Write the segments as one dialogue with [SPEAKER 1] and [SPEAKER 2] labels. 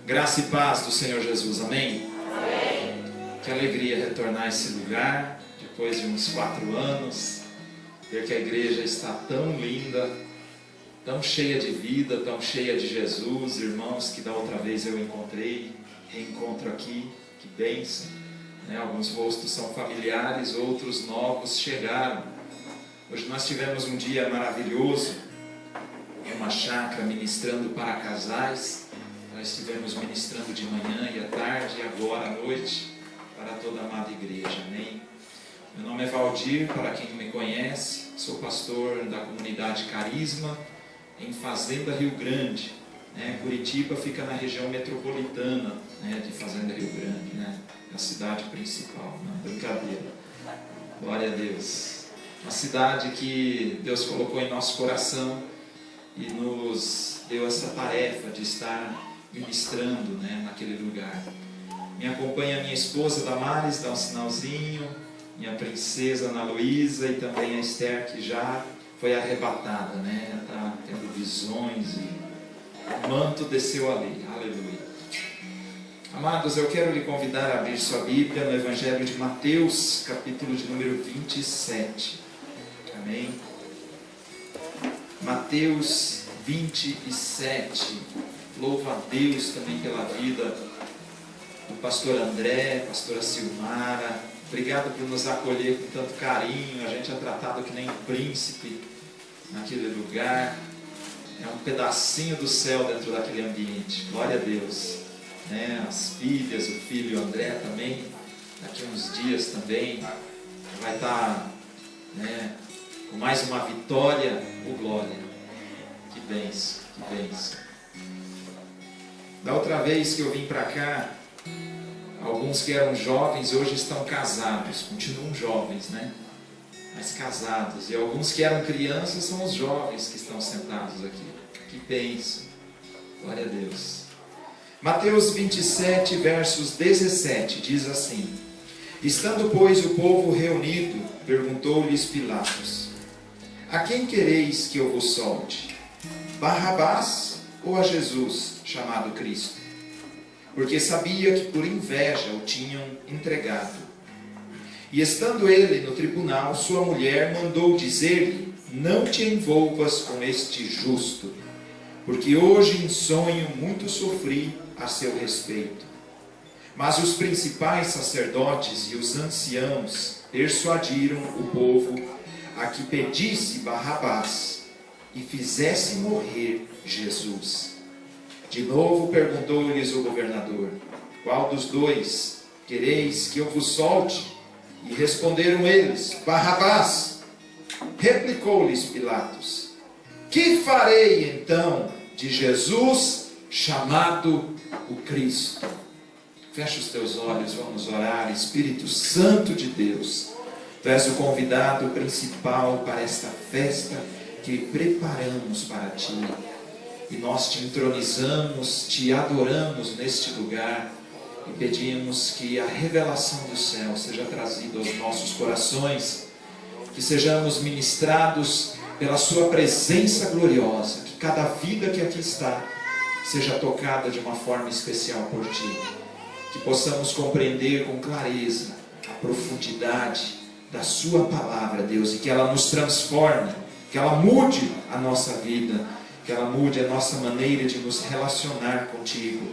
[SPEAKER 1] Graça e paz do Senhor Jesus, amém?
[SPEAKER 2] Amém.
[SPEAKER 1] Que alegria retornar a esse lugar, depois de uns 4 anos, ver que a igreja está tão linda, tão cheia de vida, tão cheia de Jesus, irmãos que da outra vez eu encontrei, reencontro aqui, que bênção, né? Alguns rostos são familiares, outros novos chegaram. Hoje nós tivemos um dia maravilhoso, em uma chácara ministrando para casais. Nós estivemos ministrando de manhã e à tarde e agora à noite para toda a amada igreja, amém? Meu nome é Valdir, para quem não me conhece, sou pastor da comunidade Carisma, em Fazenda Rio Grande, né? Curitiba fica na região metropolitana, né, de Fazenda Rio Grande, né? A cidade principal, não, brincadeira, glória a Deus. Uma cidade que Deus colocou em nosso coração e nos deu essa tarefa de estar ministrando, né, naquele lugar. Me acompanha minha esposa Damares, dá um sinalzinho, minha princesa Ana Luísa e também a Esther, que já foi arrebatada, né? Está tendo visões e o manto desceu ali, aleluia. Amados, eu quero lhe convidar a abrir sua Bíblia no Evangelho de Mateus, capítulo de número 27, amém? Mateus 27, louvo a Deus também pela vida do pastor André, pastora Silmara. Obrigado por nos acolher com tanto carinho. A gente é tratado que nem um príncipe naquele lugar. É um pedacinho do céu dentro daquele ambiente. Glória a Deus, né? As filhas, o filho André também, daqui a uns dias também vai estar, né, com mais uma vitória ou glória. Que bênção, que bênção. Da outra vez que eu vim para cá, alguns que eram jovens hoje estão casados, continuam jovens, né? Mas casados. E alguns que eram crianças são os jovens que estão sentados aqui. Que bênção. Glória a Deus. Mateus 27, versos 17, diz assim: Estando, pois, o povo reunido, perguntou-lhes Pilatos: A quem quereis que eu vos solte? Barrabás ou a Jesus, chamado Cristo? Porque sabia que por inveja o tinham entregado. E estando ele no tribunal, sua mulher mandou dizer-lhe: Não te envolvas com este justo, porque hoje em sonho muito sofri a seu respeito. Mas os principais sacerdotes e os anciãos persuadiram o povo a que pedisse Barrabás e fizesse morrer Jesus. De novo perguntou-lhes o governador: Qual dos dois quereis que eu vos solte? E responderam eles: Barrabás. Replicou-lhes Pilatos: Que farei então de Jesus, chamado o Cristo? Fecha os teus olhos, vamos orar. Espírito Santo de Deus, tu és o convidado principal para esta festa que preparamos para ti. E nós te entronizamos, te adoramos neste lugar e pedimos que a revelação do céu seja trazida aos nossos corações, que sejamos ministrados pela sua presença gloriosa, que cada vida que aqui está seja tocada de uma forma especial por ti, que possamos compreender com clareza a profundidade da sua palavra, Deus, e que ela nos transforme, que ela mude a nossa vida, que ela mude a nossa maneira de nos relacionar contigo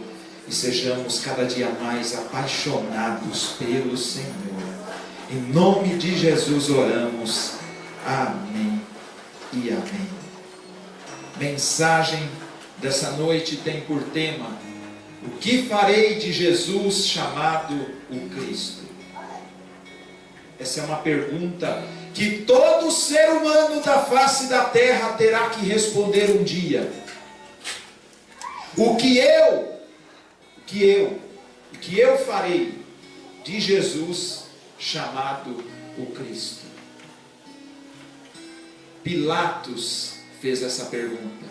[SPEAKER 1] e sejamos cada dia mais apaixonados pelo Senhor. Em nome de Jesus oramos. Amém e amém. Mensagem dessa noite tem por tema: O que farei de Jesus, chamado o Cristo? Essa é uma pergunta que todo ser humano da face da terra terá que responder um dia. O que eu farei de Jesus, chamado o Cristo? Pilatos fez essa pergunta,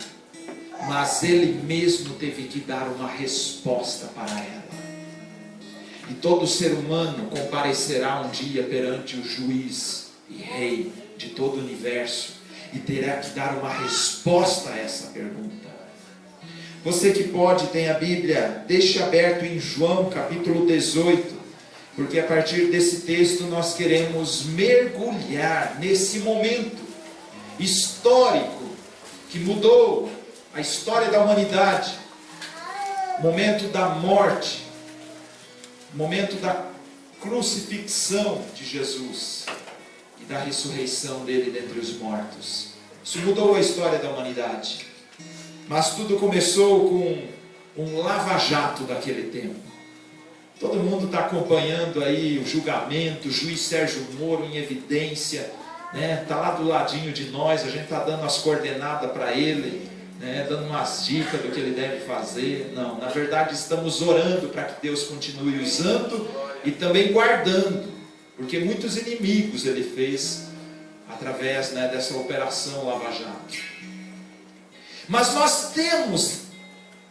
[SPEAKER 1] mas ele mesmo teve que dar uma resposta para ela. E todo ser humano comparecerá um dia perante o juiz e rei de todo o universo e terá que dar uma resposta a essa pergunta. Você que pode, tem a Bíblia, deixe aberto em João capítulo 18, porque a partir desse texto nós queremos mergulhar nesse momento histórico que mudou a história da humanidade, momento da morte, momento da crucifixão de Jesus e da ressurreição dele dentre os mortos. Isso mudou a história da humanidade, mas tudo começou com um lava-jato daquele tempo. Todo mundo está acompanhando aí o julgamento, o juiz Sérgio Moro em evidência, está lá do ladinho de nós, a gente está dando as coordenadas para ele, dando umas dicas do que ele deve fazer. Não, na verdade estamos orando para que Deus continue usando e também guardando, porque muitos inimigos ele fez através dessa operação Lava Jato. Mas nós temos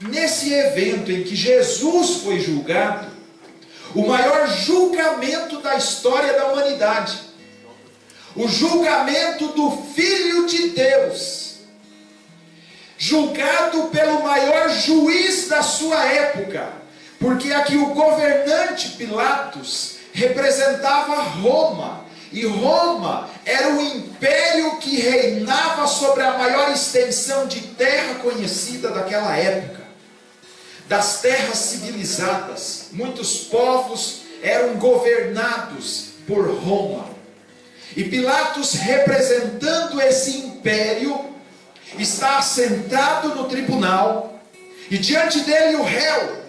[SPEAKER 1] nesse evento em que Jesus foi julgado, o maior julgamento da história da humanidade, o julgamento do Filho de Deus, julgado pelo maior juiz da sua época, porque aqui o governante Pilatos representava Roma, e Roma era o império que reinava sobre a maior extensão de terra conhecida daquela época. Das terras civilizadas, muitos povos eram governados por Roma. E Pilatos, representando esse império, está assentado no tribunal, e diante dele o réu,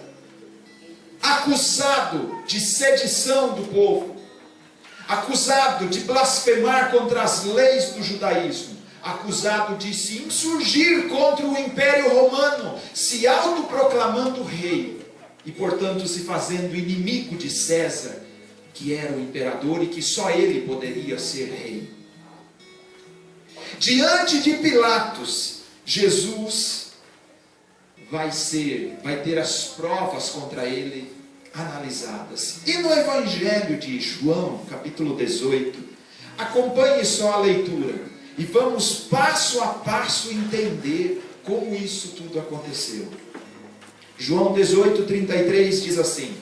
[SPEAKER 1] acusado de sedição do povo, acusado de blasfemar contra as leis do judaísmo, acusado de se insurgir contra o Império Romano, se autoproclamando rei, e portanto se fazendo inimigo de César, que era o imperador e que só ele poderia ser rei. Diante de Pilatos, Jesus vai ter as provas contra ele analisadas. E no Evangelho de João, capítulo 18, acompanhe só a leitura e vamos passo a passo entender como isso tudo aconteceu. João 18:33 diz assim: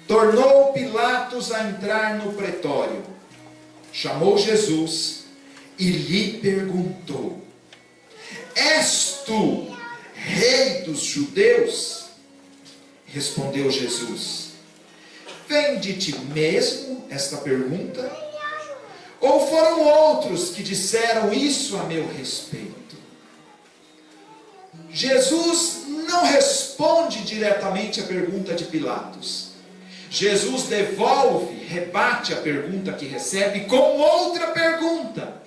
[SPEAKER 1] tornou Pilatos a entrar no pretório, chamou Jesus e lhe perguntou: és tu rei dos judeus? Respondeu Jesus: vem de ti mesmo esta pergunta? Ou foram outros que disseram isso a meu respeito? Jesus não responde diretamente à pergunta de Pilatos. Jesus rebate a pergunta que recebe com outra pergunta,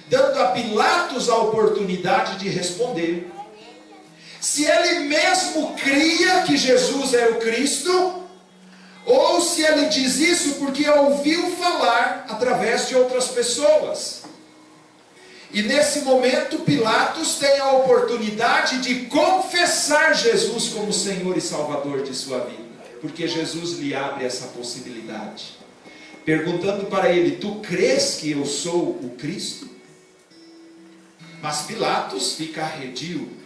[SPEAKER 1] dando a Pilatos a oportunidade de responder. Se ele mesmo cria que Jesus era o Cristo, ou se ele diz isso porque ouviu falar através de outras pessoas. E nesse momento Pilatos tem a oportunidade de confessar Jesus como Senhor e Salvador de sua vida, porque Jesus lhe abre essa possibilidade, perguntando para ele: tu crês que eu sou o Cristo? Mas Pilatos fica arredio.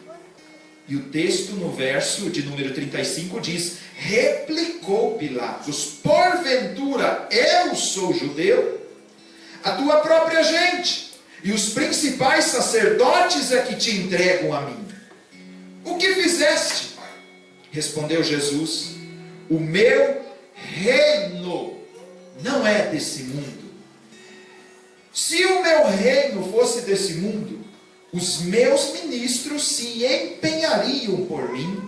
[SPEAKER 1] E o texto no verso de número 35 diz: replicou Pilatos: porventura eu sou judeu? A tua própria gente e os principais sacerdotes é que te entregam a mim. O que fizeste? Respondeu Jesus: o meu reino não é desse mundo. Se o meu reino fosse desse mundo, os meus ministros se empenhariam por mim,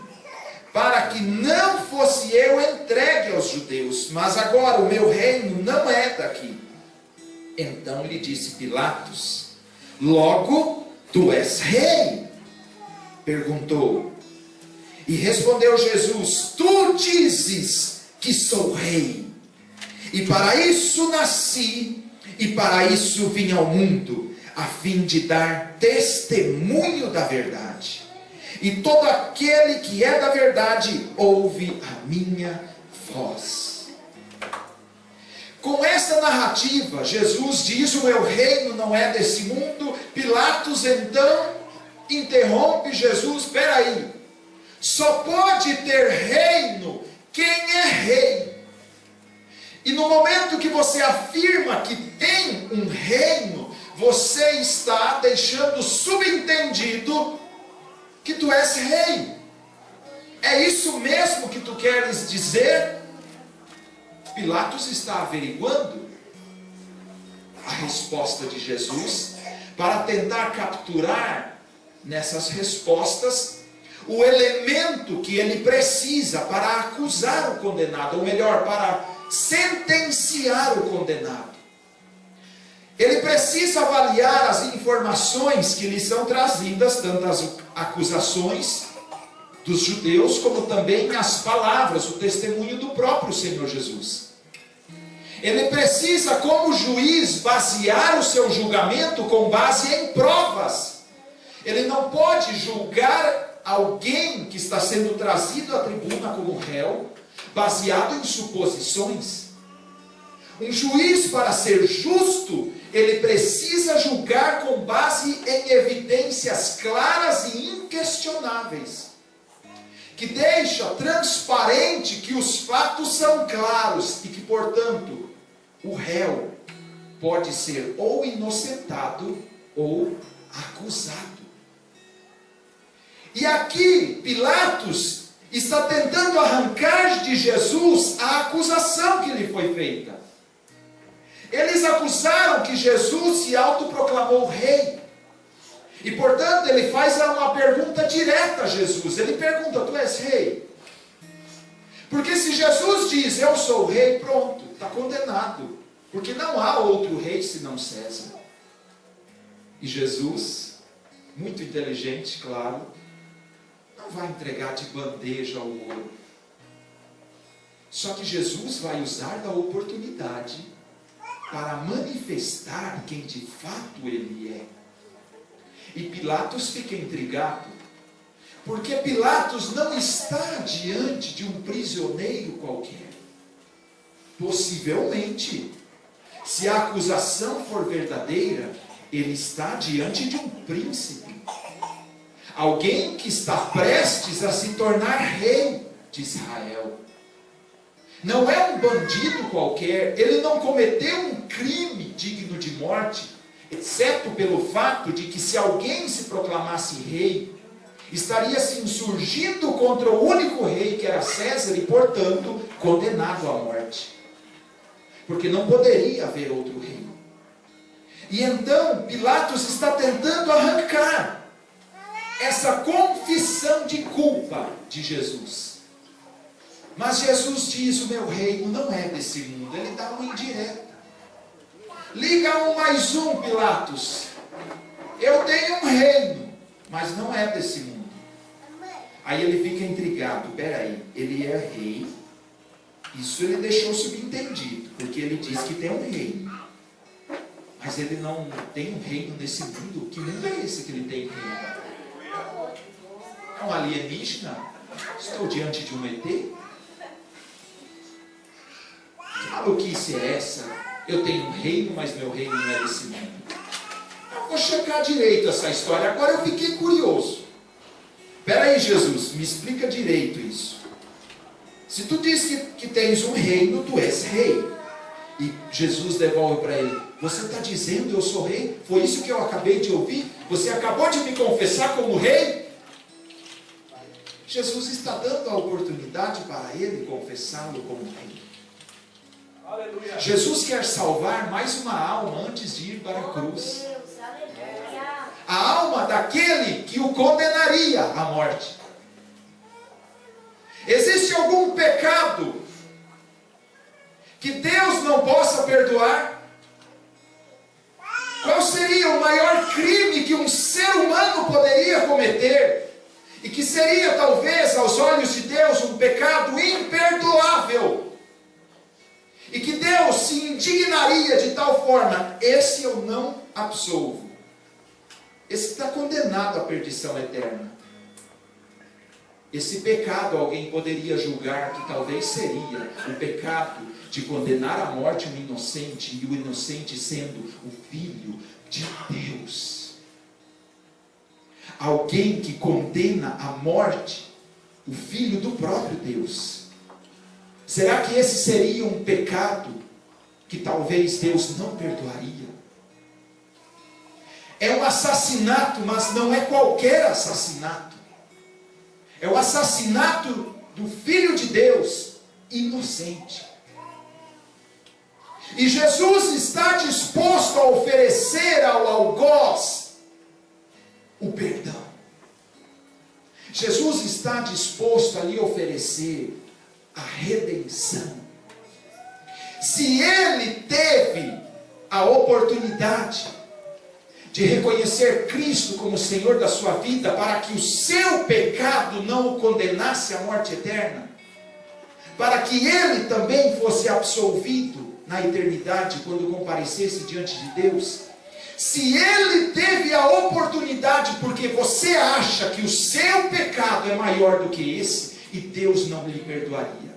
[SPEAKER 1] para que não fosse eu entregue aos judeus, mas agora o meu reino não é daqui. Então lhe disse Pilatos: logo tu és rei? Perguntou. E respondeu Jesus: tu dizes que sou rei, e para isso nasci, e para isso vim ao mundo, a fim de dar testemunho da verdade. E todo aquele que é da verdade ouve a minha voz. Com essa narrativa, Jesus diz: o meu reino não é desse mundo. Pilatos então
[SPEAKER 2] interrompe Jesus: espera aí, só pode ter reino quem é rei. E no momento que você afirma que tem um reino, você está deixando subentendido que tu és rei. É isso mesmo que tu queres dizer? Pilatos está averiguando a resposta de Jesus para tentar capturar nessas respostas o elemento que ele precisa para acusar o condenado, ou melhor, para sentenciar o condenado. Ele precisa avaliar as informações que lhe são trazidas, tanto as acusações dos judeus, como também as palavras, o testemunho do próprio Senhor Jesus. Ele precisa, como juiz, basear o seu julgamento com base em provas. Ele não pode julgar alguém que está sendo trazido à tribuna como réu, baseado em suposições. Um juiz, para ser justo, ele precisa julgar com base em evidências claras e inquestionáveis, que deixa transparente que os fatos são claros e que, portanto, o réu pode ser ou inocentado ou acusado. E aqui Pilatos está tentando arrancar de Jesus a acusação que lhe foi feita. Eles acusaram que Jesus se autoproclamou rei. E portanto ele faz uma pergunta direta a Jesus. Ele pergunta: tu és rei? Porque se Jesus diz: eu sou rei, pronto, está condenado. Porque não há outro rei senão César. E Jesus, muito inteligente, claro, não vai entregar de bandeja o ouro. Só que Jesus vai usar da oportunidade para manifestar quem de fato ele é. E Pilatos fica intrigado, porque Pilatos não está diante de um prisioneiro qualquer. Possivelmente, se a acusação for verdadeira, ele está diante de um príncipe. Alguém que está prestes a se tornar rei de Israel. Não é um bandido qualquer, ele não cometeu um crime digno de morte, exceto pelo fato de que se alguém se proclamasse rei, estaria se insurgindo contra o único rei que era César e, portanto, condenado à morte. Porque não poderia haver outro rei. E então Pilatos está tentando arrancar essa confissão de culpa de Jesus. Mas Jesus diz: o meu reino não é desse mundo. Ele dá uma indireta. Liga um mais um, Pilatos. Eu tenho um reino, mas não é desse mundo. Aí ele fica intrigado. Peraí, ele é rei. Isso ele deixou subentendido, porque ele diz que tem um reino. Mas ele não tem um reino nesse mundo. Que mundo é esse que ele tem reino? É um alienígena? Estou diante de um ET? Que maluquice é essa? Eu tenho um reino, mas meu reino não é desse mundo. Eu vou checar direito essa história. Agora eu fiquei curioso. Espera aí, Jesus, me explica direito isso. Se tu diz que tens um reino, tu és rei. E Jesus devolve para ele: você está dizendo eu sou rei? Foi isso que eu acabei de ouvir? Você acabou de me confessar como rei? Jesus está dando a oportunidade para ele confessá-lo como rei. Aleluia. Jesus quer salvar mais uma alma antes de ir para a cruz. A alma daquele que o condenaria à morte. Existe algum pecado que Deus não possa perdoar? Qual seria o maior crime que um ser humano poderia cometer? E que seria talvez aos olhos de Deus um pecado imperdoável? E que Deus se indignaria de tal forma: esse eu não absolvo. Esse está condenado à perdição eterna. Esse pecado alguém poderia julgar que talvez seria o pecado de condenar à morte um inocente, e o inocente sendo o Filho de Deus. alguém que condena à morte o Filho do próprio Deus. Será que esse seria um pecado que talvez Deus não perdoaria? É um assassinato, mas não é qualquer assassinato. É o assassinato do Filho de Deus, inocente. E Jesus está disposto a oferecer ao algoz o perdão. Jesus está disposto a lhe oferecer a redenção. Se ele teve a oportunidade de reconhecer Cristo como Senhor da sua vida, para que o seu pecado não o condenasse à morte eterna, para que ele também fosse absolvido na eternidade, quando comparecesse diante de Deus, se ele teve a oportunidade, porque você acha que o seu pecado é maior do que esse, e Deus não lhe perdoaria.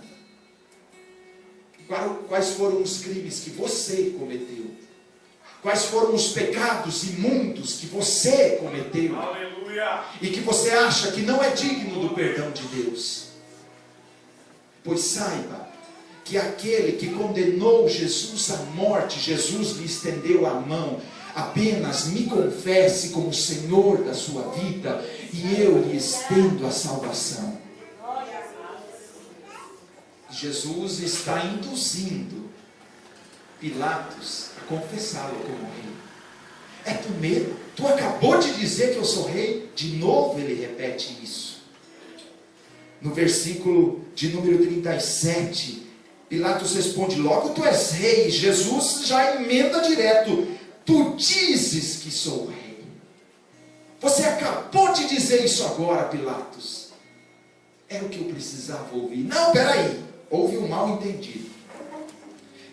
[SPEAKER 2] Quais foram os crimes que você cometeu? Quais foram os pecados imundos que você cometeu? Aleluia! E que você acha que não é digno do perdão de Deus? Pois saiba que aquele que condenou Jesus à morte, Jesus lhe estendeu a mão. Apenas me confesse como Senhor da sua vida, e eu lhe estendo a salvação. Jesus está induzindo Pilatos a confessá-lo como rei. É tu mesmo? Tu acabou de dizer que eu sou rei? De novo ele repete isso. No versículo de número 37, Pilatos responde: logo tu és rei. Jesus já emenda direto: tu dizes que sou rei. Você acabou de dizer isso agora, Pilatos. Era o que eu precisava ouvir. Não, peraí. Houve um mal entendido.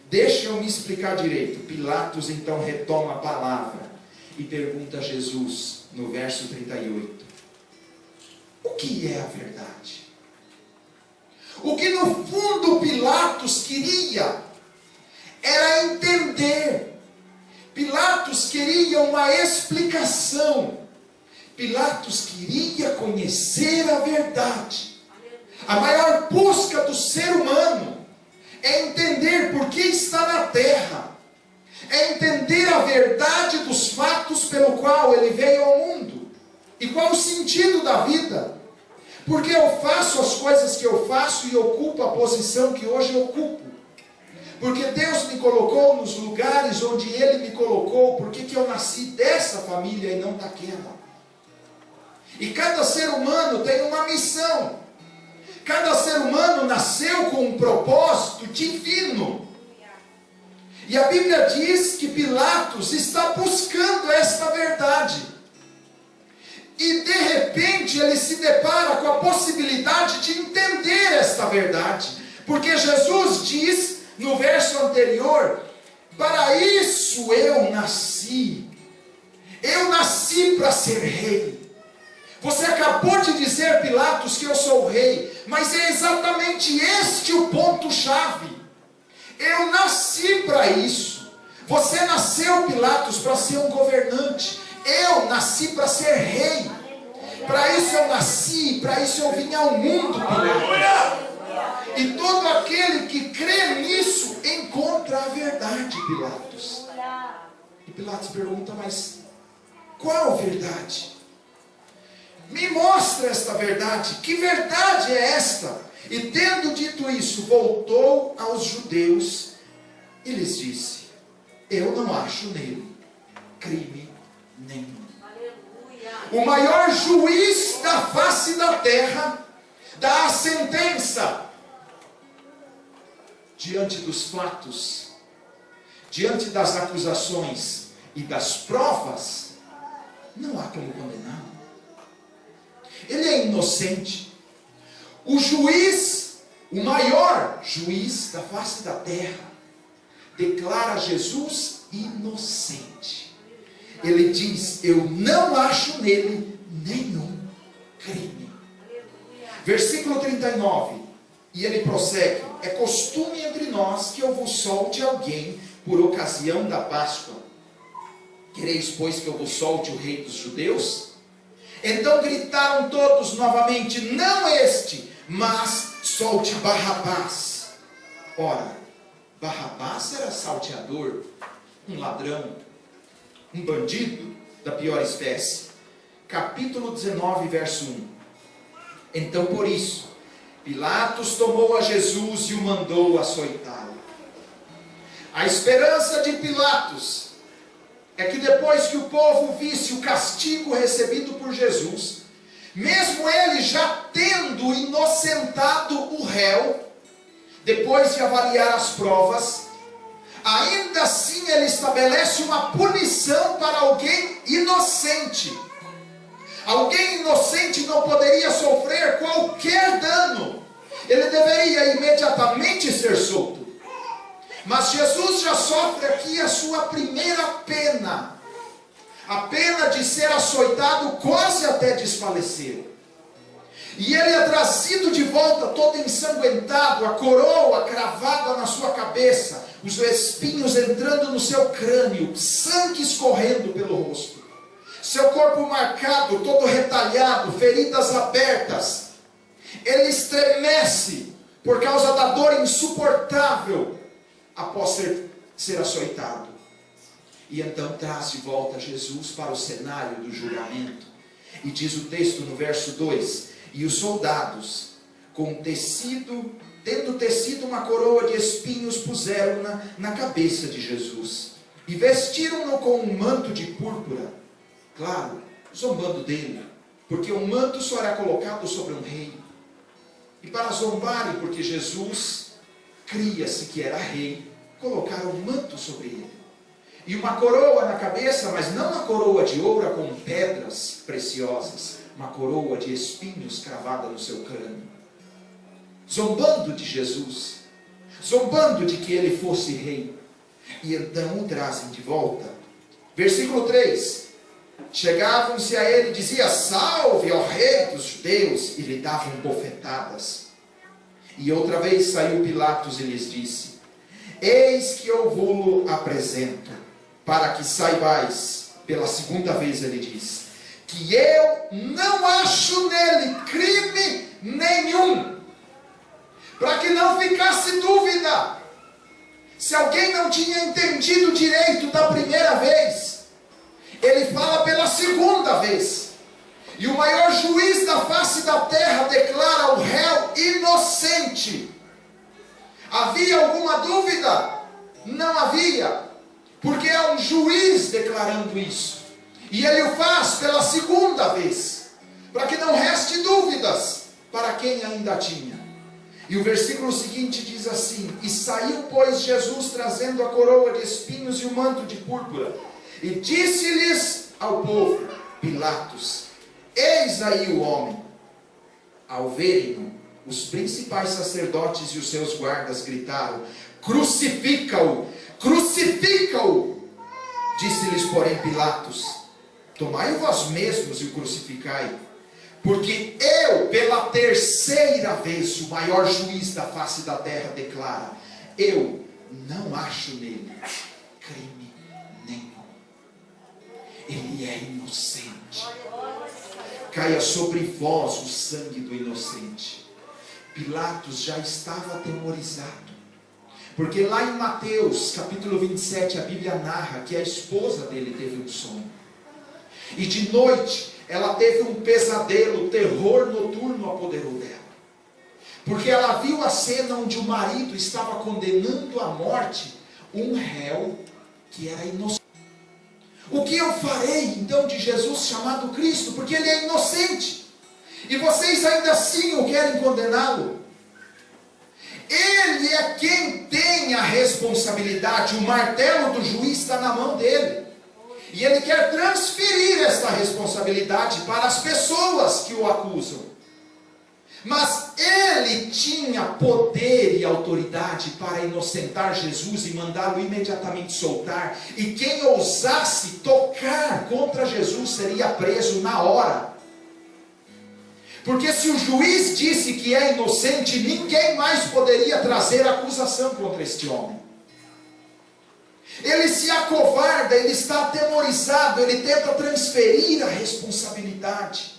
[SPEAKER 2] Deixa eu me explicar direito. Pilatos então retoma a palavra e pergunta a Jesus, no verso 38. O que é a verdade? O que no fundo Pilatos queria era entender. Pilatos queria uma explicação. Pilatos queria conhecer a verdade. A maior busca do ser humano é entender por que está na terra. É entender a verdade dos fatos pelo qual ele veio ao mundo. E qual o sentido da vida. Porque eu faço as coisas que eu faço e ocupo a posição que hoje ocupo. Porque Deus me colocou nos lugares onde Ele me colocou. Por que eu nasci dessa família e não daquela? E cada ser humano tem uma missão. Cada ser humano nasceu com um propósito divino. E a Bíblia diz que Pilatos está buscando esta verdade. E de repente ele se depara com a possibilidade de entender esta verdade. Porque Jesus diz no verso anterior: para isso eu nasci. Eu nasci para ser rei. Você acabou de dizer, Pilatos, que eu sou rei. Mas é exatamente este o ponto-chave. Eu nasci para isso. Você nasceu, Pilatos, para ser um governante. Eu nasci para ser rei. Para isso eu nasci, para isso eu vim ao mundo, Pilatos. E todo aquele que crê nisso encontra a verdade, Pilatos. E Pilatos pergunta: mas qual verdade? Me mostra esta verdade. Que verdade é esta? E tendo dito isso, voltou aos judeus e lhes disse: eu não acho nele crime nenhum. Aleluia. O maior juiz da face da terra dá a sentença diante dos fatos, diante das acusações e das provas. Não há como condená-lo. Ele é inocente. O juiz, o maior juiz da face da terra, declara Jesus inocente. Ele diz: eu não acho nele nenhum crime. Versículo 39. E ele prossegue: é costume entre nós que eu vos solte alguém por ocasião da Páscoa. Quereis, pois, que eu vos solte o rei dos judeus? Então gritaram todos novamente: não este, mas solte Barrabás. Ora, Barrabás era salteador, um ladrão, um bandido da pior espécie. Capítulo 19, verso 1. Então por isso, Pilatos tomou a Jesus e o mandou açoitá-lo. A esperança de Pilatos é que depois que o povo visse o castigo recebido por Jesus, mesmo ele já tendo inocentado o réu, depois de avaliar as provas, ainda assim ele estabelece uma punição para alguém inocente. Alguém inocente não poderia sofrer qualquer dano. Ele deveria imediatamente ser solto. Mas Jesus já sofre aqui a sua primeira pena. A pena de ser açoitado quase até desfalecer. E ele é trazido de volta todo ensanguentado, a coroa cravada na sua cabeça, os espinhos entrando no seu crânio, sangue escorrendo pelo rosto. Seu corpo marcado, todo retalhado, feridas abertas. Ele estremece por causa da dor insuportável após ser açoitado. E então traz de volta Jesus para o cenário do julgamento. E diz o texto no verso 2: e os soldados, tendo tecido uma coroa de espinhos, puseram-na na cabeça de Jesus. E vestiram-no com um manto de púrpura. Claro, zombando dele, porque um manto só era colocado sobre um rei. E para zombarem, porque Jesus cria-se que era rei, colocaram um manto sobre ele. E uma coroa na cabeça, mas não uma coroa de ouro com pedras preciosas, uma coroa de espinhos cravada no seu crânio. Zombando de Jesus, zombando de que ele fosse rei. E então o trazem de volta. Versículo 3. Chegavam-se a ele e diziam: salve, ó rei dos judeus, e lhe davam bofetadas. E outra vez saiu Pilatos e lhes disse: eis que eu vou-lo apresento, para que saibais. Pela segunda vez ele diz: que eu não acho nele crime nenhum. Para que não ficasse dúvida, se alguém não tinha entendido direito da primeira vez, ele fala pela segunda vez. E o maior juiz da face da terra declara o réu inocente. Havia alguma dúvida? Não havia, porque é um juiz declarando isso. E ele o faz pela segunda vez, para que não reste dúvidas para quem ainda tinha. E o versículo seguinte diz assim: e saiu, pois, Jesus trazendo a coroa de espinhos e o manto de púrpura. E disse-lhes ao povo, Pilatos: eis aí o homem. Ao verem-no, os principais sacerdotes e os seus guardas gritaram: crucifica-o, crucifica-o. Disse-lhes, porém, Pilatos: tomai-o vós mesmos e o crucificai, porque eu, pela terceira vez, o maior juiz da face da terra, declara: eu não acho nele crime nenhum. Ele é inocente. Caia sobre vós o sangue do inocente. Pilatos já estava atemorizado, porque lá em Mateus capítulo 27 a Bíblia narra que a esposa dele teve um sonho, e de noite ela teve um pesadelo, o terror noturno apoderou dela, porque ela viu a cena onde o marido estava condenando à morte um réu que era inocente. O que eu farei então de Jesus chamado Cristo? Porque ele é inocente, e vocês ainda assim o querem condená-lo. Ele é quem tem a responsabilidade, o martelo do juiz está na mão dele. E ele quer transferir esta responsabilidade para as pessoas que o acusam. Mas ele tinha poder e autoridade para inocentar Jesus e mandá-lo imediatamente soltar. E quem ousasse tocar contra Jesus seria preso na hora. Porque se o juiz disse que é inocente, ninguém mais poderia trazer acusação contra este homem. Ele se acovarda, ele está atemorizado, ele tenta transferir a responsabilidade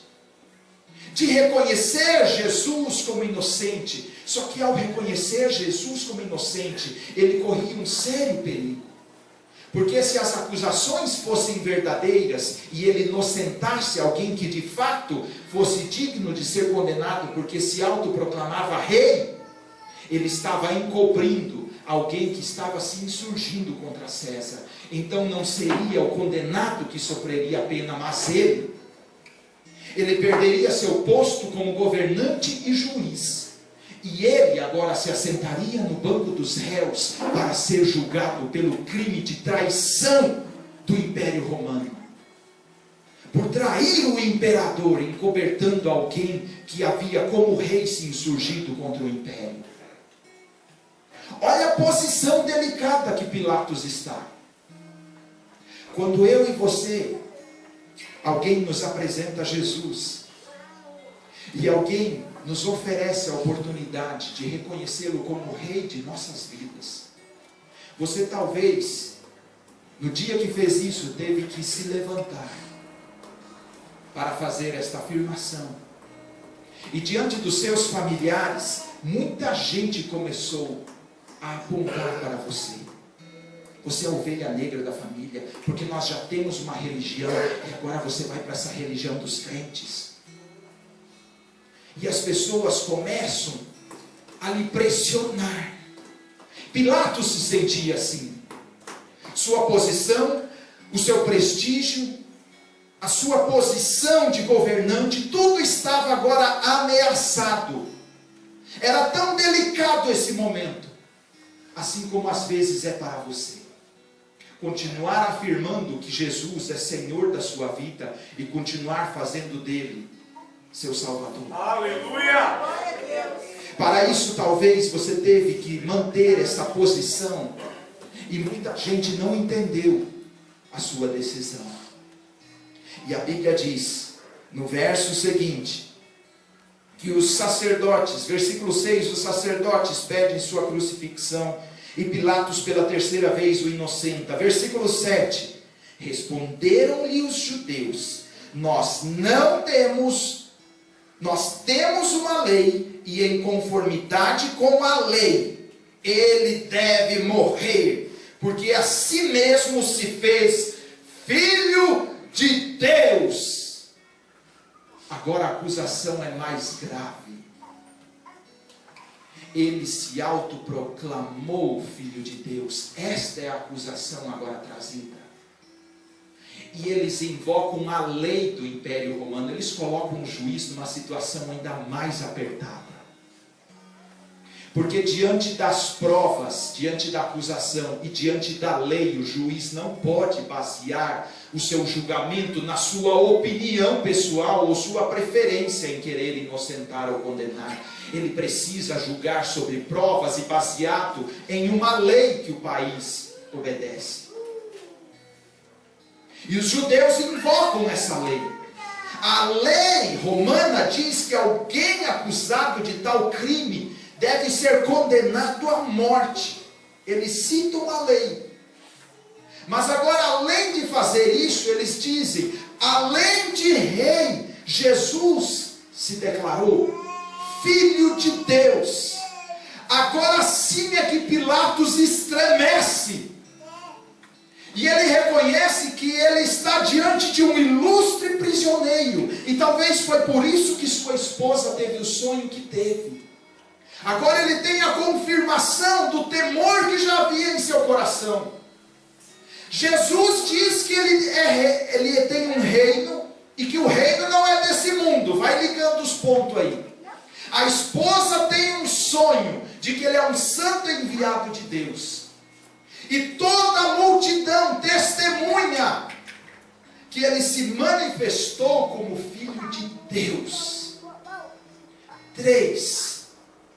[SPEAKER 2] de reconhecer Jesus como inocente. Só que ao reconhecer Jesus como inocente, ele corria um sério perigo. Porque se as acusações fossem verdadeiras e ele inocentasse alguém que de fato fosse digno de ser condenado porque se autoproclamava rei, ele estava encobrindo alguém que estava se insurgindo contra César. Então não seria o condenado que sofreria a pena, mas ele. Ele perderia seu posto como governante e juiz. E ele agora se assentaria no banco dos réus para ser julgado pelo crime de traição do Império Romano. Por trair o imperador, encobertando alguém que havia como rei se insurgido contra o império. Olha a posição delicada que Pilatos está. Quando eu e você, alguém nos apresenta Jesus, e alguém nos oferece a oportunidade de reconhecê-lo como rei de nossas vidas. Você talvez, no dia que fez isso, teve que se levantar para fazer esta afirmação. E diante dos seus familiares, muita gente começou a apontar para você. Você é a ovelha negra da família, porque nós já temos uma religião, e agora você vai para essa religião dos crentes. E as pessoas começam a lhe pressionar. Pilatos se sentia assim. Sua posição, o seu prestígio, a sua posição de governante, tudo estava agora ameaçado. Era tão delicado esse momento, assim como às vezes é para você. Continuar afirmando que Jesus é Senhor da sua vida e continuar fazendo dele seu Salvador.
[SPEAKER 3] Aleluia!
[SPEAKER 2] Para isso talvez você teve que manter essa posição, e muita gente não entendeu a sua decisão. E a Bíblia diz, no verso seguinte, que os sacerdotes, versículo 6, os sacerdotes pedem sua crucifixão, e Pilatos pela terceira vez o inocenta. Versículo 7, responderam-lhe os judeus, nós temos uma lei, e em conformidade com a lei, ele deve morrer, porque a si mesmo se fez Filho de Deus. Agora a acusação é mais grave. Ele se autoproclamou Filho de Deus. Esta é a acusação agora trazida. E eles invocam a lei do Império Romano. Eles colocam o juiz numa situação ainda mais apertada. Porque diante das provas, diante da acusação e diante da lei, o juiz não pode basear o seu julgamento na sua opinião pessoal ou sua preferência em querer inocentar ou condenar. Ele precisa julgar sobre provas e baseado em uma lei que o país obedece. E os judeus invocam essa lei. A lei romana diz que alguém acusado de tal crime deve ser condenado à morte. Eles citam a lei. Mas agora, além de fazer isso, eles dizem, além de rei, Jesus se declarou Filho de Deus. Agora sim é que Pilatos estremece. E ele reconhece que ele está diante de um ilustre prisioneiro. E talvez foi por isso que sua esposa teve o sonho que teve. Agora ele tem a confirmação do temor que já havia em seu coração. Jesus diz que ele tem um reino, e que o reino não é desse mundo. Vai ligando os pontos aí. A esposa tem um sonho de que ele é um santo enviado de Deus. E toda a multidão testemunha que ele se manifestou como Filho de Deus. 3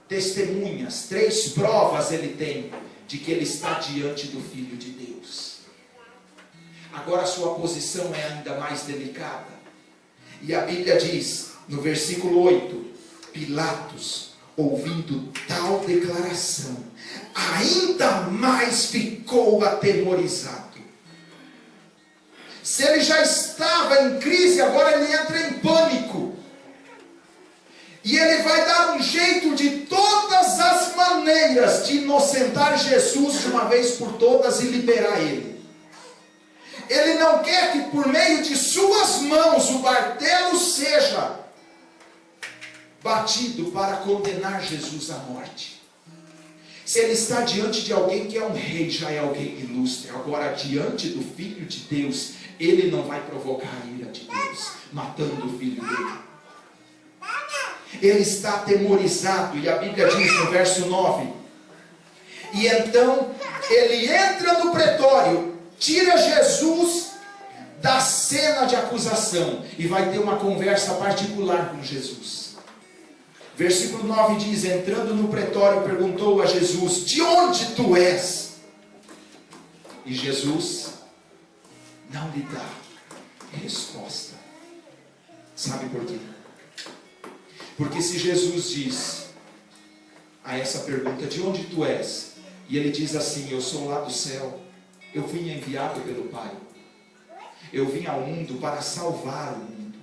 [SPEAKER 2] testemunhas, 3 provas ele tem de que ele está diante do Filho de Deus. Agora a sua posição é ainda mais delicada. E a Bíblia diz, no versículo 8, Pilatos, ouvindo tal declaração, ainda mais ficou atemorizado. Se ele já estava em crise, agora ele entra em pânico. E ele vai dar um jeito de todas as maneiras de inocentar Jesus de uma vez por todas e liberar ele. Ele não quer que por meio de suas mãos o martelo seja batido para condenar Jesus à morte. Se ele está diante de alguém que é um rei, já é alguém ilustre. Agora, diante do Filho de Deus, ele não vai provocar a ira de Deus, matando o filho dele. Ele está atemorizado, e a Bíblia diz no verso 9: e então ele entra no pretório, tira Jesus da cena de acusação e vai ter uma conversa particular com Jesus. Versículo 9 diz: entrando no pretório, perguntou a Jesus: de onde tu és? E Jesus não lhe dá resposta. Sabe por quê? Porque se Jesus diz a essa pergunta: de onde tu és? E ele diz assim: eu sou lá do céu, eu fui enviado pelo Pai, eu vim ao mundo para salvar o mundo,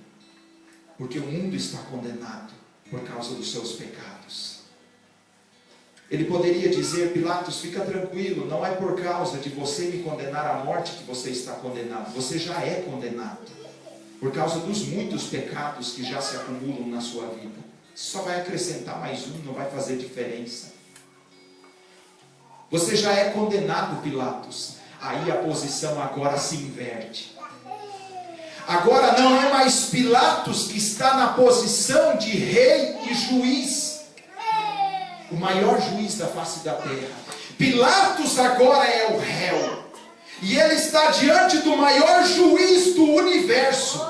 [SPEAKER 2] porque o mundo está condenado por causa dos seus pecados. Ele poderia dizer: Pilatos, fica tranquilo, não é por causa de você me condenar à morte que você está condenado, você já é condenado, por causa dos muitos pecados que já se acumulam na sua vida. Só vai acrescentar mais um, não vai fazer diferença. Você já é condenado, Pilatos. Aí a posição agora se inverte. Agora não é mais Pilatos que está na posição de rei e juiz, o maior juiz da face da terra. Pilatos agora é o réu, e ele está diante do maior juiz do universo.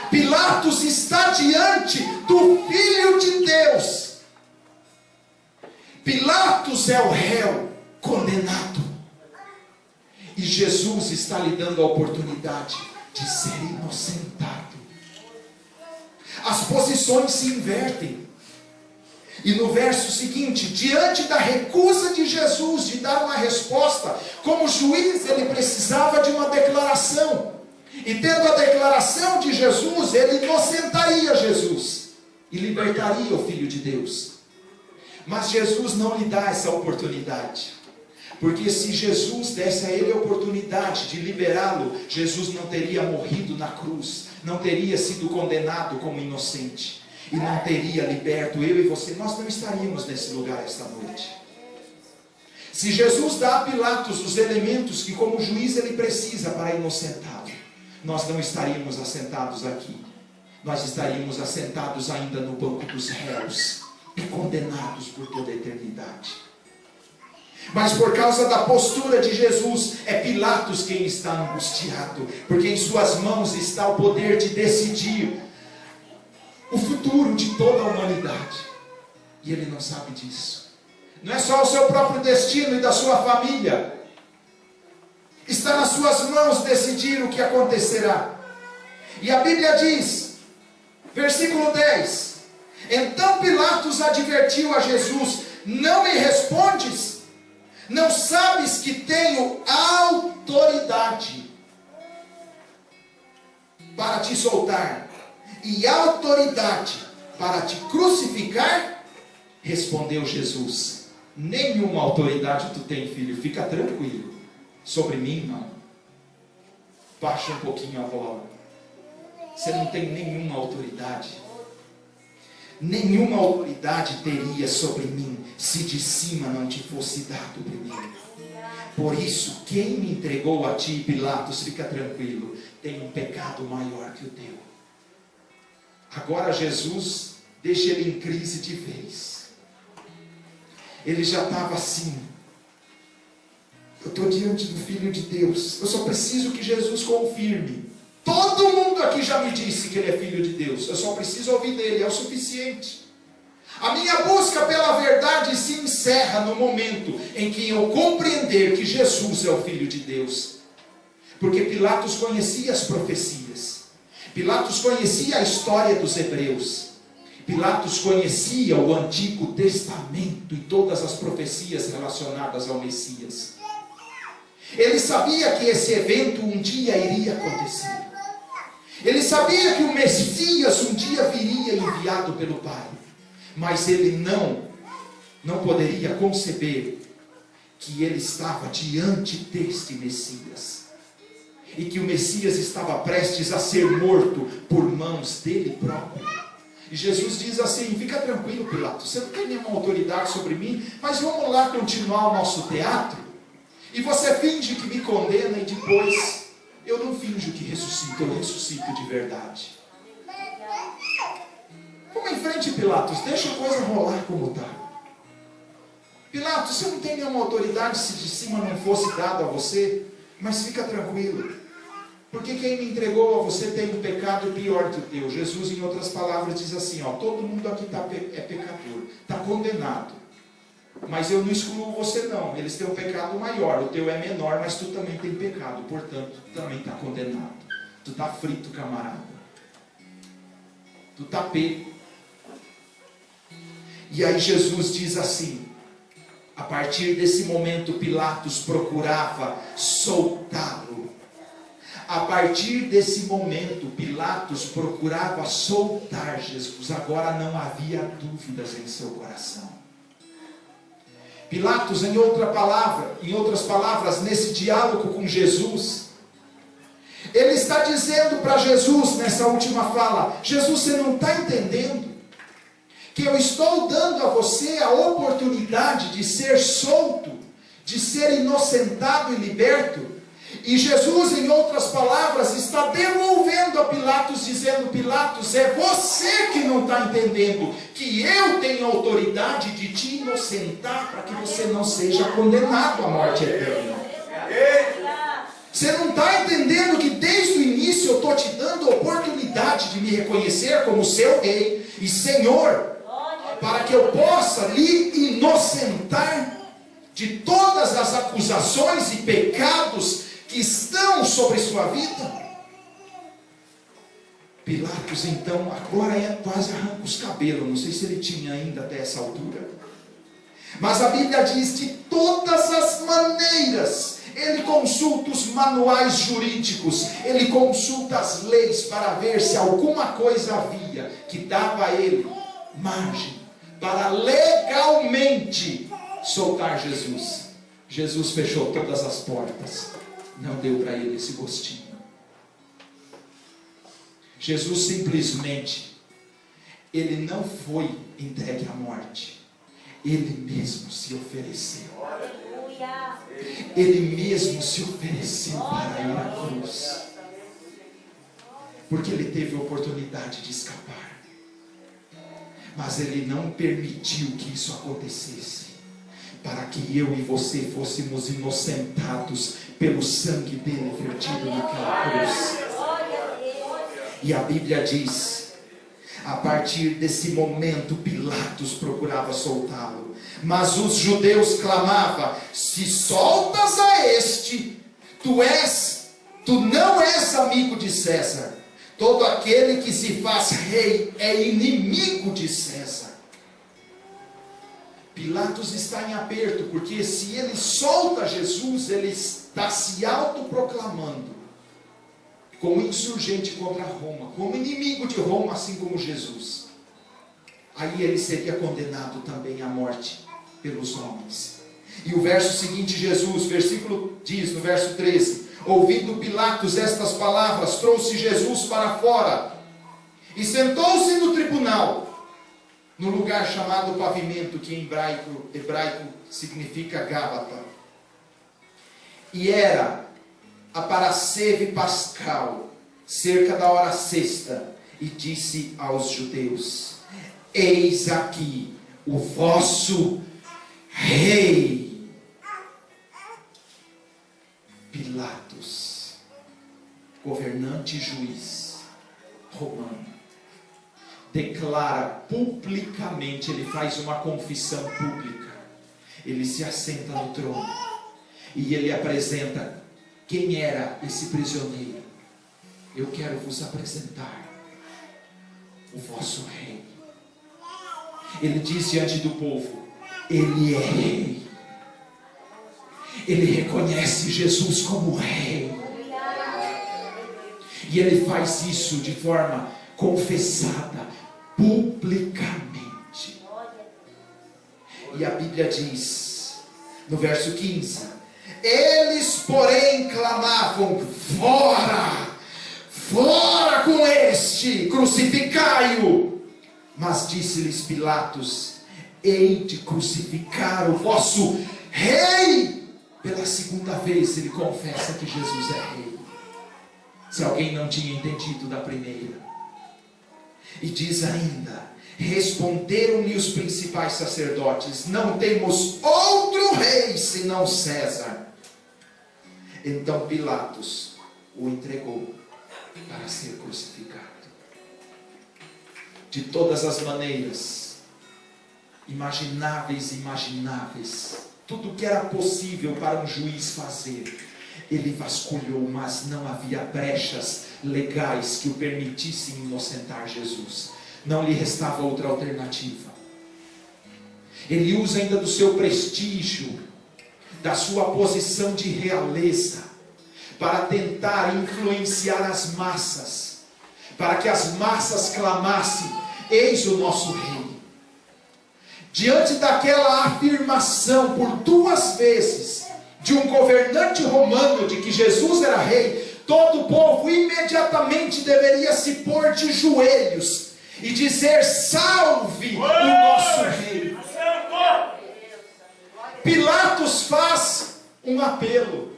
[SPEAKER 2] Pilatos está diante do Filho de Deus. Pilatos é o réu condenado, e Jesus está lhe dando a oportunidade de ser inocentado. As posições se invertem. E no verso seguinte, diante da recusa de Jesus de dar uma resposta, como juiz ele precisava de uma declaração. E tendo a declaração de Jesus, ele inocentaria Jesus e libertaria o Filho de Deus. Mas Jesus não lhe dá essa oportunidade. Porque se Jesus desse a ele a oportunidade de liberá-lo, Jesus não teria morrido na cruz, não teria sido condenado como inocente, e não teria liberto eu e você. Nós não estaríamos nesse lugar esta noite. Se Jesus dá a Pilatos os elementos que como juiz ele precisa para inocentá-lo, nós não estaríamos assentados aqui. Nós estaríamos assentados ainda no banco dos réus e condenados por toda a eternidade. Mas por causa da postura de Jesus, é Pilatos quem está angustiado, porque em suas mãos está o poder de decidir o futuro de toda a humanidade, e ele não sabe disso. Não é só o seu próprio destino e da sua família, está nas suas mãos decidir o que acontecerá. E a Bíblia diz, versículo 10: então Pilatos advertiu a Jesus: não me respondes? Não sabes que tenho autoridade para te soltar e autoridade para te crucificar? Respondeu Jesus: nenhuma autoridade tu tem, filho, fica tranquilo. Sobre mim não. Baixa um pouquinho a bola. Você não tem nenhuma autoridade. Nenhuma autoridade teria sobre mim, se de cima não te fosse dado primeiro. Por isso, quem me entregou a ti, Pilatos, fica tranquilo, tem um pecado maior que o teu. Agora Jesus deixa ele em crise de vez. Ele já estava assim: eu estou diante do Filho de Deus, eu só preciso que Jesus confirme. Todo mundo aqui já me disse que ele é Filho de Deus, eu só preciso ouvir dele, é o suficiente. A minha busca pela verdade se encerra no momento em que eu compreender que Jesus é o Filho de Deus. Porque Pilatos conhecia as profecias, Pilatos conhecia a história dos hebreus, Pilatos conhecia o Antigo Testamento e todas as profecias relacionadas ao Messias. Ele sabia que esse evento um dia iria acontecer. Ele sabia que o Messias um dia viria enviado pelo Pai. Mas ele não poderia conceber que ele estava diante deste Messias. E que o Messias estava prestes a ser morto por mãos dele próprio. E Jesus diz assim: fica tranquilo, Pilatos, você não tem nenhuma autoridade sobre mim, mas vamos lá continuar o nosso teatro. E você finge que me condena e depois eu não finjo que ressuscito, eu ressuscito de verdade. Vamos em frente, Pilatos, deixa a coisa rolar como está. Pilatos, você não tem nenhuma autoridade se de cima não fosse dado a você, mas fica tranquilo. Porque quem me entregou a você tem um pecado pior que o teu. Jesus, em outras palavras, diz assim: ó, todo mundo aqui é pecador, está condenado. Mas eu não excluo você não, eles têm um pecado maior, o teu é menor, mas tu também tem pecado, portanto, tu também está condenado. Tu está frito, camarada. Tu está pego. E aí Jesus diz assim, a partir desse momento Pilatos procurava soltá-lo. A partir desse momento Pilatos procurava soltar Jesus. Agora não havia dúvidas em seu coração. Pilatos, em outras palavras, nesse diálogo com Jesus, ele está dizendo para Jesus, nessa última fala: Jesus, você não está entendendo que eu estou dando a você a oportunidade de ser solto, de ser inocentado e liberto? E Jesus, em outras palavras, está devolvendo a Pilatos, dizendo: Pilatos, é você que não está entendendo que eu tenho autoridade de te inocentar para que você não seja condenado à morte eterna. Você não está entendendo que desde o início eu estou te dando a oportunidade de me reconhecer como seu rei e senhor, para que eu possa lhe inocentar de todas as acusações e pecados que estão sobre sua vida? Pilatos então agora quase arranca os cabelos. Não sei se ele tinha ainda até essa altura, mas a Bíblia diz: de todas as maneiras ele consulta os manuais jurídicos, ele consulta as leis para ver se alguma coisa havia que dava a ele margem para legalmente soltar Jesus. Jesus fechou todas as portas, não deu para ele esse gostinho. Jesus simplesmente, ele não foi entregue à morte, ele mesmo se ofereceu. Ele mesmo se ofereceu para ir à cruz, porque ele teve a oportunidade de escapar, mas ele não permitiu que isso acontecesse, para que eu e você fôssemos inocentados pelo sangue dele vertido naquela cruz. E a Bíblia diz: a partir desse momento Pilatos procurava soltá-lo, mas os judeus clamavam: se soltas a este, tu não és amigo de César. Todo aquele que se faz rei é inimigo de César. Pilatos está em aperto, porque se ele solta Jesus, ele está se autoproclamando como insurgente contra Roma, como inimigo de Roma, assim como Jesus. Aí ele seria condenado também à morte pelos homens. E o verso seguinte, versículo diz, no verso 13: ouvindo Pilatos estas palavras, trouxe Jesus para fora e sentou-se no tribunal, no lugar chamado Pavimento, que em hebraico significa Gábata. E era a parasceve pascal, cerca da hora sexta, e disse aos judeus: eis aqui o vosso rei. Pilatos, governante e juiz romano, declara publicamente, ele faz uma confissão pública, ele se assenta no trono e ele apresenta quem era esse prisioneiro. Eu quero vos apresentar o vosso rei. Ele diz diante do povo: Ele é rei. Ele reconhece Jesus como rei. E ele faz isso de forma confessada, publicamente. E a Bíblia diz, no verso 15: eles, porém, clamavam: fora! Fora com este! Crucificai-o! Mas disse-lhes Pilatos: hei de crucificar o vosso rei. Pela segunda vez ele confessa que Jesus é rei. Se alguém não tinha entendido da primeira. E diz ainda: responderam-lhe os principais sacerdotes: não temos outro rei senão César. Então Pilatos o entregou para ser crucificado. De todas as maneiras imagináveis e imagináveis, tudo que era possível para um juiz fazer, ele vasculhou, mas não havia brechas legais que o permitissem inocentar Jesus. Não lhe restava outra alternativa. Ele usa ainda do seu prestígio, da sua posição de realeza, para tentar influenciar as massas, para que as massas clamassem: eis o nosso rei. Diante daquela afirmação por 2 vezes de um governante romano de que Jesus era rei, todo o povo imediatamente deveria se pôr de joelhos e dizer: salve o nosso rei. Pilatos faz um apelo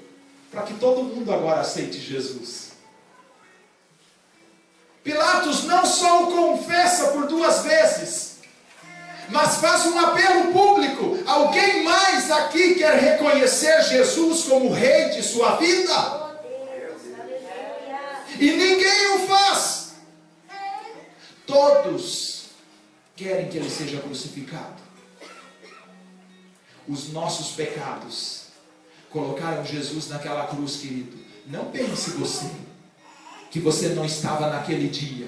[SPEAKER 2] para que todo mundo agora aceite Jesus. Pilatos não só o confessa por 2 vezes, mas faz um apelo público. Alguém mais aqui quer reconhecer Jesus como rei de sua vida? E ninguém o faz. Todos querem que ele seja crucificado. Os nossos pecados colocaram Jesus naquela cruz, querido. Não pense você que você não estava naquele dia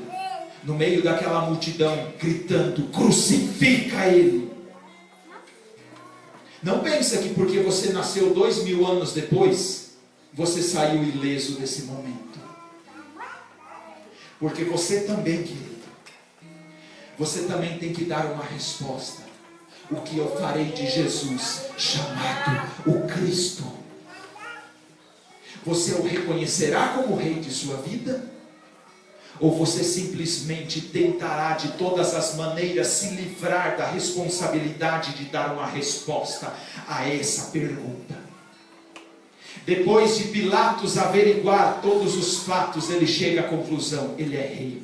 [SPEAKER 2] no meio daquela multidão gritando: crucifica ele. Não pensa que porque você nasceu 2000 anos depois, você saiu ileso desse momento. Porque você também, querido, você também tem que dar uma resposta. O que eu farei de Jesus, chamado o Cristo? Você o reconhecerá como rei de sua vida? Ou você simplesmente tentará de todas as maneiras se livrar da responsabilidade de dar uma resposta a essa pergunta? Depois de Pilatos averiguar todos os fatos, ele chega à conclusão: ele é rei.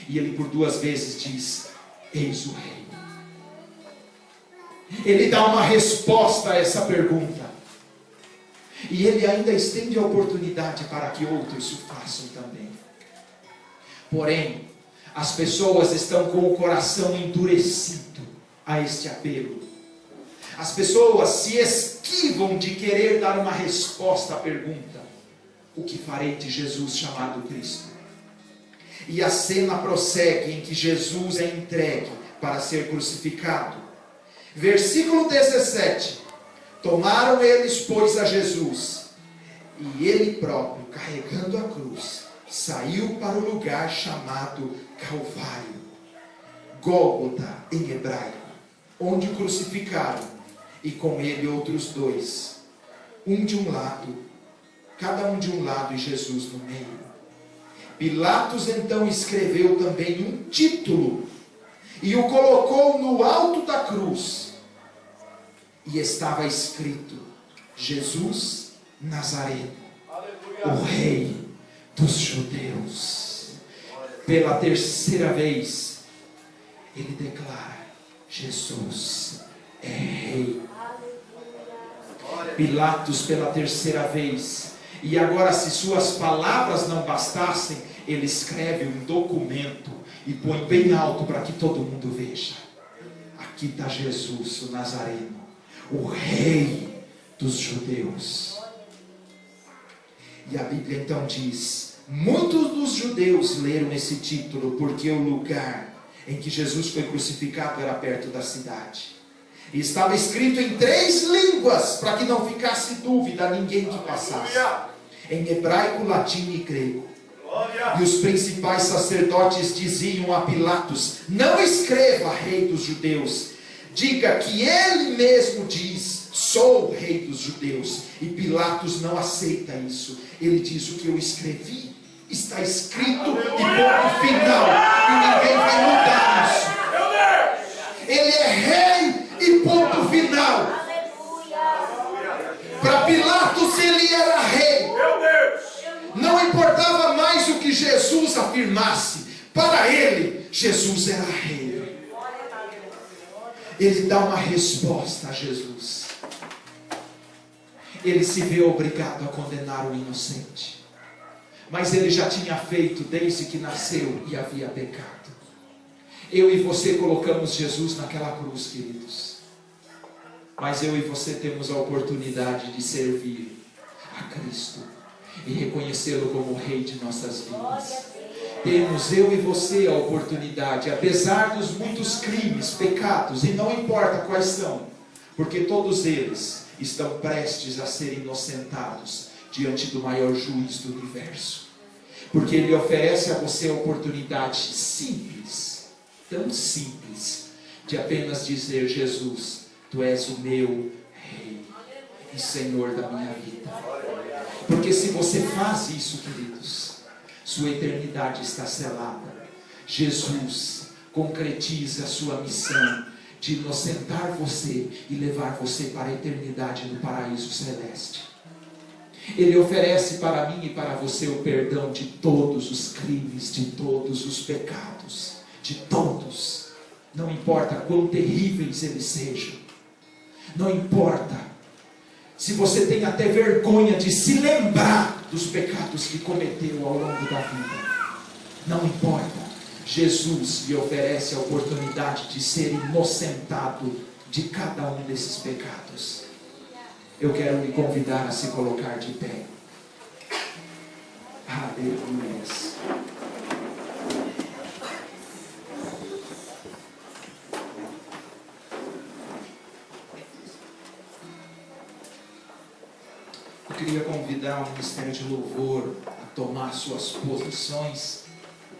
[SPEAKER 2] E ele por 2 vezes diz: eis o rei. Ele dá uma resposta a essa pergunta. E ele ainda estende a oportunidade para que outros o façam também. Porém, as pessoas estão com o coração endurecido a este apelo. As pessoas se esquivam de querer dar uma resposta à pergunta: o que farei de Jesus chamado Cristo? E a cena prossegue em que Jesus é entregue para ser crucificado. Versículo 17: tomaram eles, pois, a Jesus, e ele próprio, carregando a cruz, saiu para o lugar chamado Calvário, Gólgota em hebraico, onde o crucificaram, e com ele outros 2, um de um lado, cada um de um lado, e Jesus no meio. Pilatos então escreveu também um título, e o colocou no alto da cruz, e estava escrito: Jesus Nazareno, o Rei dos Judeus. Pela 3ª vez, ele declara: Jesus é Rei. Pilatos, pela 3ª vez, e agora, se suas palavras não bastassem, ele escreve um documento e põe bem alto para que todo mundo veja: aqui está Jesus, o Nazareno, o Rei dos Judeus. E a Bíblia então diz: muitos dos judeus leram esse título, porque o lugar em que Jesus foi crucificado era perto da cidade. E estava escrito em 3 línguas, para que não ficasse dúvida a ninguém que passasse: em hebraico, latim e grego. E os principais sacerdotes diziam a Pilatos: não escreva rei dos judeus, diga que ele mesmo diz: sou o rei dos judeus. E Pilatos não aceita isso. Ele diz: o que eu escrevi está escrito e ponto final, e ninguém vai mudar isso. Ele é rei e ponto final. Para Pilatos ele era rei. Não importava mais o que Jesus afirmasse. Para ele, Jesus era rei. Ele dá uma resposta a Jesus. Ele se vê obrigado a condenar o inocente, mas ele já tinha feito desde que nasceu e havia pecado. Eu e você colocamos Jesus naquela cruz, queridos, mas eu e você temos a oportunidade de servir a Cristo e reconhecê-lo como o Rei de nossas vidas. Temos, eu e você, a oportunidade, apesar dos muitos crimes, pecados, e não importa quais são, porque todos eles estão prestes a ser inocentados diante do maior juiz do universo, porque ele oferece a você a oportunidade simples, tão simples, de apenas dizer: Jesus, tu és o meu Rei e Senhor da minha vida. Porque se você faz isso, queridos, sua eternidade está selada. Jesus concretiza a sua missão de inocentar você e levar você para a eternidade no paraíso celeste. Ele oferece para mim e para você o perdão de todos os crimes, de todos os pecados, de todos. Não importa quão terríveis eles sejam. Não importa se você tem até vergonha de se lembrar dos pecados que cometeu ao longo da vida. Não importa. Jesus lhe oferece a oportunidade de ser inocentado de cada um desses pecados. Eu quero lhe convidar a se colocar de pé. Aleluia. Eu queria convidar o Ministério de Louvor a tomar suas posições.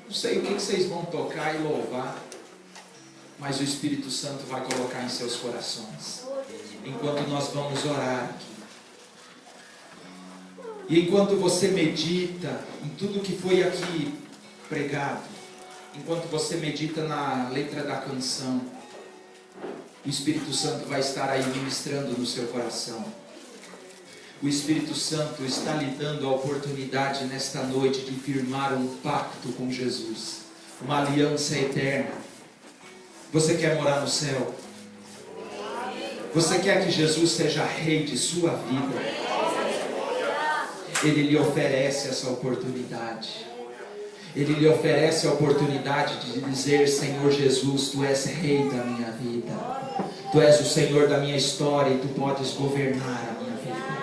[SPEAKER 2] Não sei o que vocês vão tocar e louvar, mas o Espírito Santo vai colocar em seus corações, enquanto nós vamos orar aqui. E enquanto você medita em tudo que foi aqui pregado, enquanto você medita na letra da canção, o Espírito Santo vai estar aí ministrando no seu coração. O Espírito Santo está lhe dando a oportunidade nesta noite de firmar um pacto com Jesus, uma aliança eterna. Você quer morar no céu? Você quer que Jesus seja rei de sua vida? Ele lhe oferece essa oportunidade. Ele lhe oferece a oportunidade de dizer: Senhor Jesus, tu és rei da minha vida. Tu és o Senhor da minha história e tu podes governar a minha vida.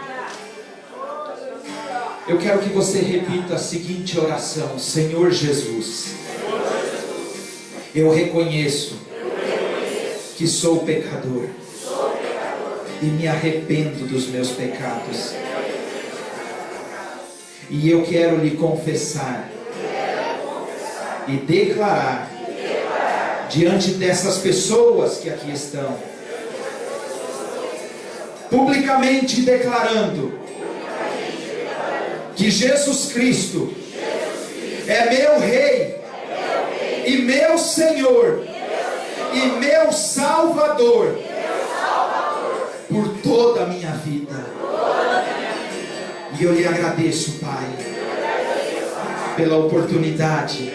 [SPEAKER 2] Eu quero que você repita a seguinte oração: Senhor Jesus, eu reconheço que sou pecador e me arrependo dos meus pecados. E eu quero lhe confessar e declarar diante dessas pessoas que aqui estão, publicamente declarando que Jesus Cristo é meu Rei e meu Senhor e meu Salvador por toda a minha vida. E eu lhe agradeço, Pai, pela oportunidade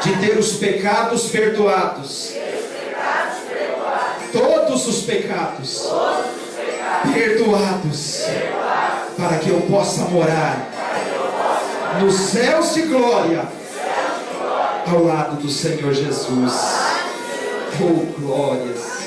[SPEAKER 2] de ter os pecados perdoados, todos os pecados perdoados, para que eu possa morar nos céus de glória ao lado do Senhor Jesus. Oh, glórias!